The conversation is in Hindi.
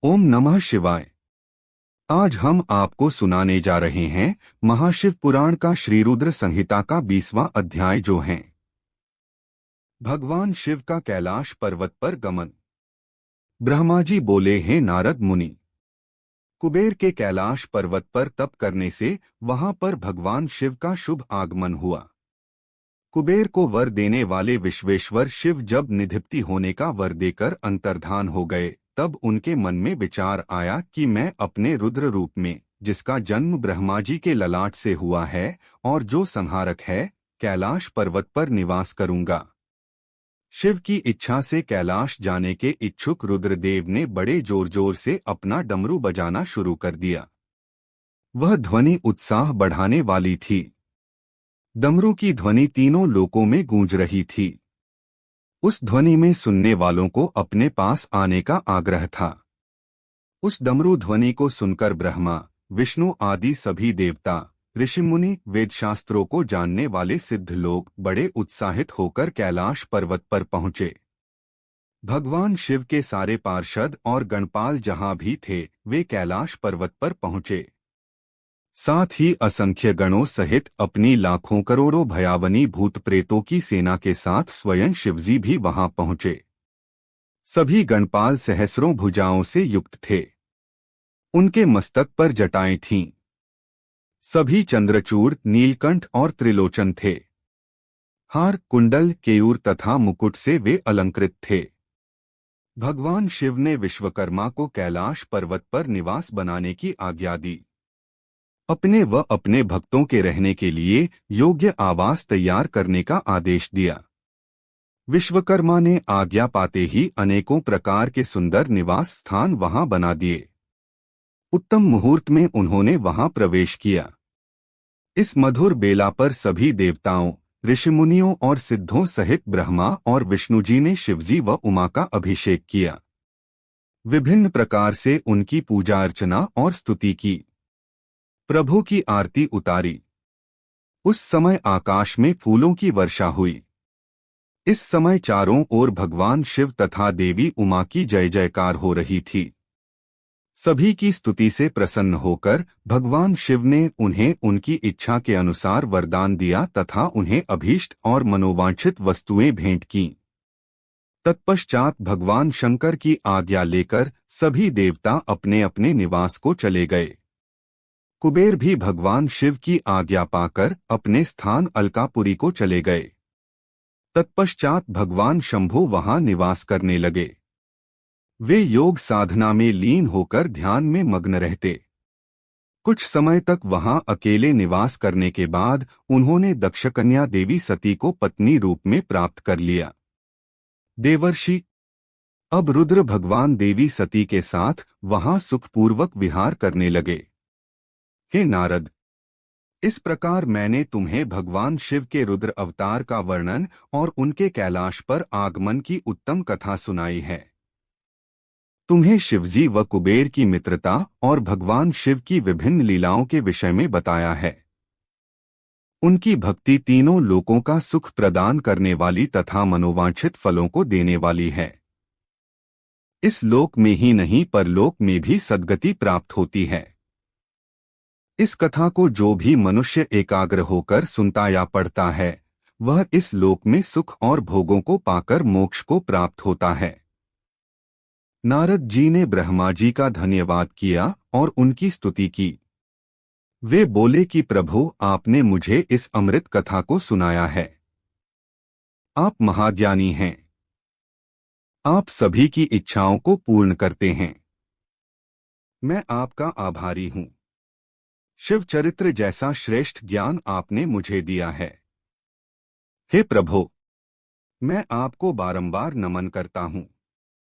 ओम नमः शिवाय। आज हम आपको सुनाने जा रहे हैं महाशिव पुराण का श्री रुद्र संहिता का 20वां अध्याय, जो है भगवान शिव का कैलाश पर्वत पर गमन। ब्रह्मा जी बोले, हे नारद मुनि, कुबेर के कैलाश पर्वत पर तप करने से वहां पर भगवान शिव का शुभ आगमन हुआ। कुबेर को वर देने वाले विश्वेश्वर शिव जब निधिप्ति होने का वर देकर अंतर्धान हो गए, तब उनके मन में विचार आया कि मैं अपने रुद्र रूप में, जिसका जन्म ब्रह्मा जी के ललाट से हुआ है और जो संहारक है, कैलाश पर्वत पर निवास करूंगा। शिव की इच्छा से कैलाश जाने के इच्छुक रुद्रदेव ने बड़े जोर जोर से अपना डमरू बजाना शुरू कर दिया। वह ध्वनि उत्साह बढ़ाने वाली थी। डमरू की ध्वनि तीनों लोकों में गूंज रही थी। उस ध्वनि में सुनने वालों को अपने पास आने का आग्रह था। उस डमरू ध्वनि को सुनकर ब्रह्मा, विष्णु आदि सभी देवता, ऋषिमुनि, वेदशास्त्रों को जानने वाले सिद्ध लोग बड़े उत्साहित होकर कैलाश पर्वत पर पहुंचे। भगवान शिव के सारे पार्षद और गणपाल जहां भी थे, वे कैलाश पर्वत पर पहुंचे। साथ ही असंख्य गणों सहित अपनी लाखों करोड़ों भयावनी भूत प्रेतों की सेना के साथ स्वयं शिवजी भी वहां पहुंचे। सभी गणपाल सहस्रों भुजाओं से युक्त थे। उनके मस्तक पर जटाएं थीं। सभी चंद्रचूड़, नीलकंठ और त्रिलोचन थे। हार, कुंडल, केयूर तथा मुकुट से वे अलंकृत थे। भगवान शिव ने विश्वकर्मा को कैलाश पर्वत पर निवास बनाने की आज्ञा दी। अपने व अपने भक्तों के रहने के लिए योग्य आवास तैयार करने का आदेश दिया। विश्वकर्मा ने आज्ञा पाते ही अनेकों प्रकार के सुंदर निवास स्थान वहां बना दिए। उत्तम मुहूर्त में उन्होंने वहां प्रवेश किया। इस मधुर बेला पर सभी देवताओं, ऋषिमुनियों और सिद्धों सहित ब्रह्मा और विष्णु जी ने शिवजी व उमा का अभिषेक किया। विभिन्न प्रकार से उनकी पूजा अर्चना और स्तुति की। प्रभु की आरती उतारी। उस समय आकाश में फूलों की वर्षा हुई। इस समय चारों ओर भगवान शिव तथा देवी उमा की जय जयकार हो रही थी। सभी की स्तुति से प्रसन्न होकर भगवान शिव ने उन्हें उनकी इच्छा के अनुसार वरदान दिया तथा उन्हें अभीष्ट और मनोवांछित वस्तुएं भेंट कीं। तत्पश्चात भगवान शंकर की आज्ञा लेकर सभी देवता अपने अपने निवास को चले गए। कुबेर भी भगवान शिव की आज्ञा पाकर अपने स्थान अलकापुरी को चले गए। तत्पश्चात भगवान शंभु वहां निवास करने लगे। वे योग साधना में लीन होकर ध्यान में मग्न रहते। कुछ समय तक वहां अकेले निवास करने के बाद उन्होंने दक्षकन्या देवी सती को पत्नी रूप में प्राप्त कर लिया। देवर्षि अब रुद्र भगवान देवी सती के साथ वहां सुखपूर्वक विहार करने लगे। हे नारद, इस प्रकार मैंने तुम्हें भगवान शिव के रुद्र अवतार का वर्णन और उनके कैलाश पर आगमन की उत्तम कथा सुनाई है। तुम्हें शिवजी व कुबेर की मित्रता और भगवान शिव की विभिन्न लीलाओं के विषय में बताया है। उनकी भक्ति तीनों लोकों का सुख प्रदान करने वाली तथा मनोवांछित फलों को देने वाली है। इस लोक में ही नहीं, परलोक में भी सद्गति प्राप्त होती है। इस कथा को जो भी मनुष्य एकाग्र होकर सुनता या पढ़ता है, वह इस लोक में सुख और भोगों को पाकर मोक्ष को प्राप्त होता है। नारद जी ने ब्रह्मा जी का धन्यवाद किया और उनकी स्तुति की। वे बोले कि प्रभु, आपने मुझे इस अमृत कथा को सुनाया है। आप महाज्ञानी हैं। आप सभी की इच्छाओं को पूर्ण करते हैं। मैं आपका आभारी हूं। शिव चरित्र जैसा श्रेष्ठ ज्ञान आपने मुझे दिया है। हे प्रभु, मैं आपको बारंबार नमन करता हूं।